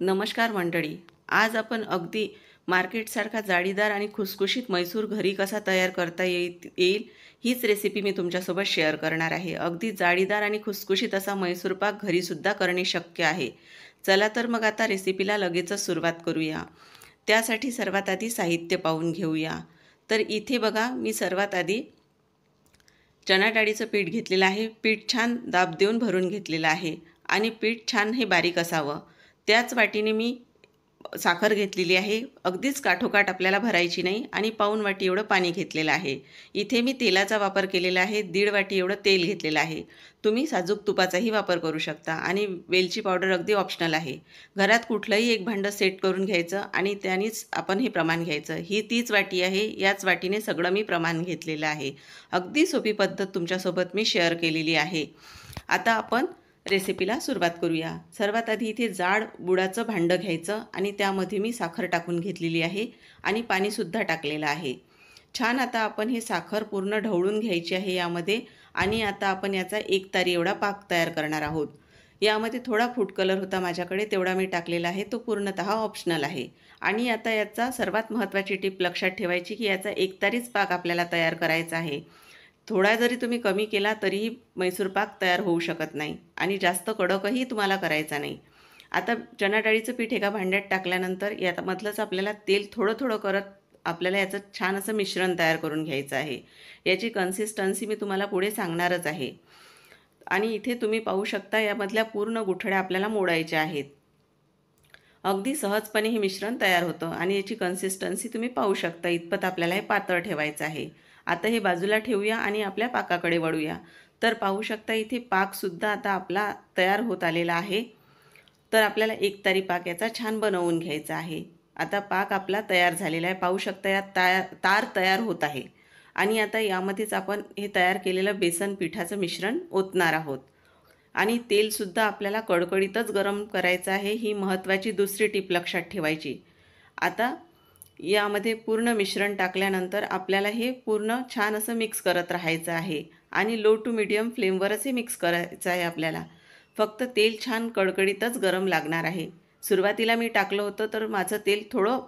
नमस्कार मंडळी. आज आपण अगदी मार्केटसारखा जाळीदार आणि खुसखुशीत मैसूर घरी कसा तयार करता येईल हीच रेसिपी मी तुमच्यासोबत शेअर करणार आहे. अगदी जाळीदार आणि खुसखुशीत असा मैसूर पाक घरीसुद्धा करणे शक्य आहे. चला तर मग आता रेसिपीला लगेचच सुरुवात करूया. त्यासाठी सर्वात आधी साहित्य पाहून घेऊया. तर इथे बघा, मी सर्वात आधी चणा डाळीचं पीठ घेतलेलं आहे. पीठ छान दाब देऊन भरून घेतलेलं आहे आणि पीठ छान हे बारीक असावं. त्याच वाटीने मी साखर घेतलेली आहे. अगदीच काठोकाठ आपल्याला भरायची नाही आणि पाऊण वाटी एवढं पाणी घेतलेलं आहे. इथे मी तेलाचा वापर केलेला आहे. 1.5 वाटी एवढं तेल घेतलेलं आहे. तुम्ही साजूक तुपाचाही वापर करू शकता आणि वेलची पावडर अगदी ऑप्शनल आहे. घरात कुठलंही एक भांडं सेट करून घ्यायचं आणि त्यानेच आपण हे प्रमाण घ्यायचं. ही तीच वाटी आहे. याच वाटीने सगळं मी प्रमाण घेतलेलं आहे. अगदी सोपी पद्धत तुमच्यासोबत मी शेअर केलेली आहे. आता आपण रेसिपीला सुरुवात करूया. सर्वात आधी इथे जाड बुडाचं भांडं घ्यायचं आणि त्यामध्ये मी साखर टाकून घेतलेली आहे आणि पाणीसुद्धा टाकलेलं आहे. छान आता आपण हे साखर पूर्ण ढवळून घ्यायची आहे यामध्ये आणि आता आपण याचा 1 तारी एवढा पाक तयार करणार आहोत. यामध्ये थोडा फूड कलर होता माझ्याकडे, तेवढा मी टाकलेला आहे. तो पूर्णतः ऑप्शनल आहे. आणि आता याचा सर्वात महत्त्वाची टिप लक्षात ठेवायची की याचा 1 तारीच पाक आपल्याला तयार करायचा आहे. थोडा जरी तुम्ही कमी केला तरीही मैसूर पाक तयार होऊ शकत नाही आणि जास्त कडकही तुम्हाला करायचा नाही. आता चणा डाळीचं पीठ एका भांड्यात टाकल्यानंतर यामधलंच आपल्याला तेल थोडं थोडं करत आपल्याला याचं छान असं मिश्रण तयार करून घ्यायचं आहे. याची कन्सिस्टन्सी मी तुम्हाला पुढे सांगणारच आहे. आणि इथे तुम्ही पाहू शकता यामधल्या पूर्ण गुठळ्या आपल्याला मोडायच्या आहेत. अगदी सहजपणे हे मिश्रण तयार होतं आणि याची कन्सिस्टन्सी तुम्ही पाहू शकता. इतपत आपल्याला हे पातळ ठेवायचं आहे. आता हे बाजूला ठेवूया आणि आपल्या पाकाकडे वळूया. तर पाहू शकता इथे पाकसुद्धा आता आपला तयार होत आलेला आहे. तर आपल्याला 1 तारी पाक याचा छान बनवून घ्यायचा आहे. आता पाक आपला तयार झालेला आहे. पाहू शकता यात तार तयार होत आहे आणि आता यामध्येच आपण हे तयार केलेलं बेसन पिठाचं मिश्रण ओतणार आहोत. आणि तेलसुद्धा आपल्याला कडकडीतच गरम करायचं आहे. ही महत्त्वाची दुसरी टीप लक्षात ठेवायची. आता यामध्ये पूर्ण मिश्रण टाकल्यानंतर आपल्याला हे पूर्ण छान असं मिक्स करत राहायचं आहे आणि लो टू मीडियम फ्लेमवरच हे मिक्स करायचं आहे आपल्याला. फक्त तेल छान कडकडीतच गरम लागणार आहे. सुरुवातीला मी टाकलं होतं तर माझं तेल थोडं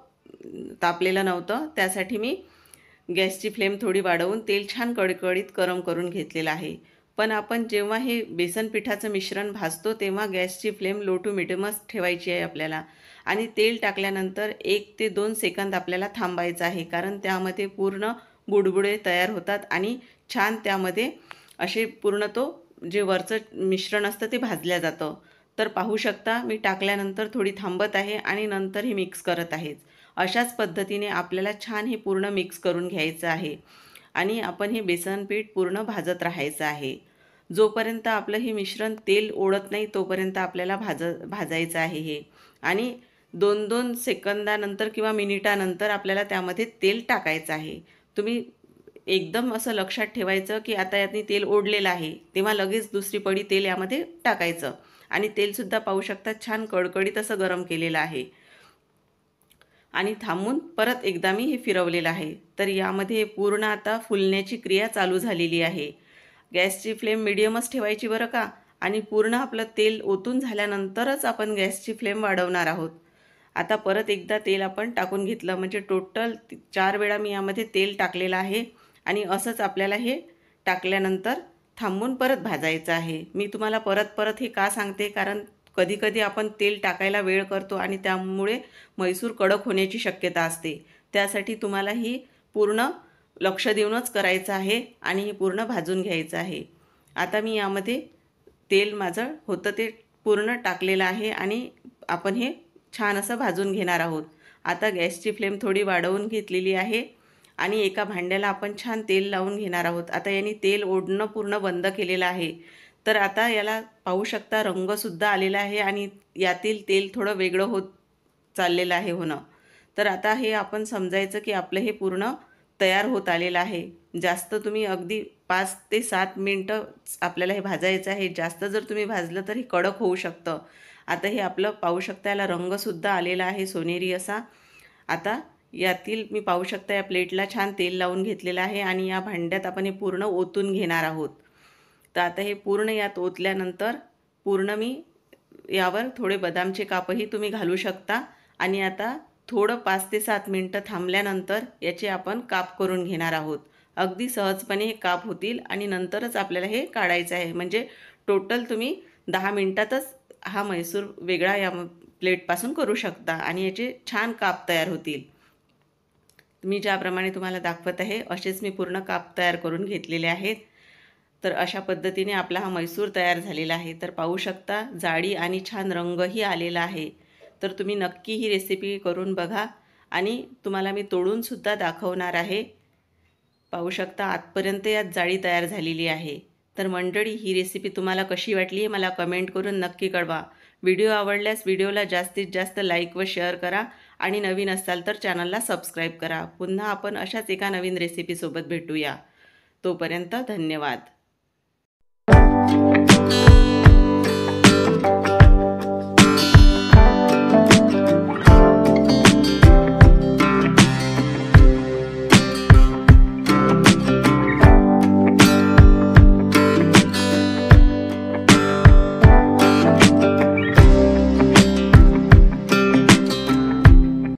तापलेलं नव्हतं. त्यासाठी मी गॅसची फ्लेम थोडी वाढवून तेल छान कडकडीत गरम करून घेतलेलं आहे. पण आपण जेव्हा हे बेसन पिठाचं मिश्रण भाजतो तेव्हा गॅसची फ्लेम लो टू मिडियमच ठेवायची आहे आपल्याला. आणि तेल टाकल्यानंतर 1 ते 2 सेकंद आपल्याला थांबायचं आहे, कारण त्यामध्ये पूर्ण बुडबुडे तयार होतात आणि छान त्यामध्ये असे पूर्ण तो जे वरचं मिश्रण असतं ते भाजल्या जातं. तर पाहू शकता मी टाकल्यानंतर थोडी थांबत आहे आणि नंतर हे मिक्स करत आहे. अशाच पद्धतीने आपल्याला छान हे पूर्ण मिक्स करून घ्यायचं आहे आणि आपण हे बेसन पीठ पूर्ण भाजत राहायचं आहे. जोपर्यंत आपलं हे मिश्रण तेल ओढत नाही तोपर्यंत आपल्याला भाजायचं आहे हे. आणि 2-2 सेकंदानंतर किंवा मिनिटानंतर आपल्याला त्यामध्ये तेल टाकायचं आहे. तुम्ही एकदम असं लक्षात ठेवायचं की आता यातनी तेल ओढलेलं आहे, तेव्हा लगेच दुसरी पडी तेल यामध्ये टाकायचं. आणि तेलसुद्धा पाहू शकता छान कडकडीत असं गरम केलेलं आहे. आणि थांबून परत एकदा मी हे फिरवलेलं आहे. तर यामध्ये पूर्ण आता फुलण्याची क्रिया चालू झालेली आहे. गॅसची फ्लेम मिडियमच ठेवायची बरं का. आणि पूर्ण आपलं तेल ओतून झाल्यानंतरच आपण गॅसची फ्लेम वाढवणार आहोत. आता परत एकदा तेल आपण टाकून घेतलं, म्हणजे टोटल 4 वेळा मी यामध्ये तेल टाकलेलं आहे. आणि असंच आपल्याला हे टाकल्यानंतर थांबून परत भाजायचं आहे. मी तुम्हाला परत परत हे का सांगते, कारण कधीकधी आपण तेल टाकायला वेळ करतो आणि त्यामुळे मैसूर कडक होण्याची शक्यता असते. त्यासाठी तुम्हाला ही पूर्ण लक्ष देऊनच करायचं आहे आणि हे पूर्ण भाजून घ्यायचं आहे. आता मी यामध्ये तेल माझं होतं ते पूर्ण टाकलेलं आहे आणि आपण हे छान असं भाजून घेणार आहोत. आता गॅसची फ्लेम थोडी वाढवून घेतलेली आहे आणि एका भांड्याला आपण छान तेल लावून घेणार आहोत. आता यांनी तेल ओढणं पूर्ण बंद केलेलं आहे. तर आता याला पाहू शकता रंगसुद्धा आलेला आहे आणि यातील तेल थोडं वेगळं होत चाललेलं आहे होणं. तर आता हे आपण समजायचं की आपलं हे पूर्ण तयार होत आलेलं आहे. जास्त तुम्ही अगदी 5 ते 7 मिनटं आपल्याला हे भाजायचं आहे. जास्त जर तुम्ही भाजलं तर हे कडक होऊ शकतं. आता हे आपलं पाहू शकता याला रंगसुद्धा आलेला आहे सोनेरी असा. आता यातील मी पाहू शकता या प्लेटला छान तेल लावून घेतलेलं आहे आणि या भांड्यात आपण हे पूर्ण ओतून घेणार आहोत. तर आता हे पूर्ण यात ओतल्यानंतर पूर्ण मी यावर थोडे बदामचे कापही तुम्ही घालू शकता. आणि आता थोडं 5 ते 7 मिनटं थांबल्यानंतर याचे आपण काप करून घेणार आहोत. अगदी सहजपणे हे काप होतील आणि नंतरच आपल्याला हे काढायचं आहे. म्हणजे टोटल तुम्ही 10 मिनिटातच हा मैसूर वेगळा या प्लेटपासून करू शकता आणि याचे छान काप तयार होतील. मी ज्याप्रमाणे तुम्हाला दाखवत आहे असेच मी पूर्ण काप तयार करून घेतलेले आहेत. तर अशा पद्धतीने आपला हा मैसूर तयार झालेला आहे. तर पाहू शकता जाडी आणि छान रंगही आलेला आहे. तर तुम्ही नक्की ही रेसिपी करून बघा आणि तुम्हाला मी तोडूनसुद्धा दाखवणार आहे. पाहू शकता आतपर्यंत यात जाळी तयार झालेली आहे. तर मंडळी, ही रेसिपी तुम्हाला कशी वाटली हे मला कमेंट करून नक्की कळवा. व्हिडिओ आवडल्यास व्हिडिओला जास्तीत जास्त लाईक व शेअर करा आणि नवीन असाल तर चॅनलला सबस्क्राईब करा. पुन्हा आपण अशाच एका नवीन रेसिपीसोबत भेटूया. तोपर्यंत धन्यवाद.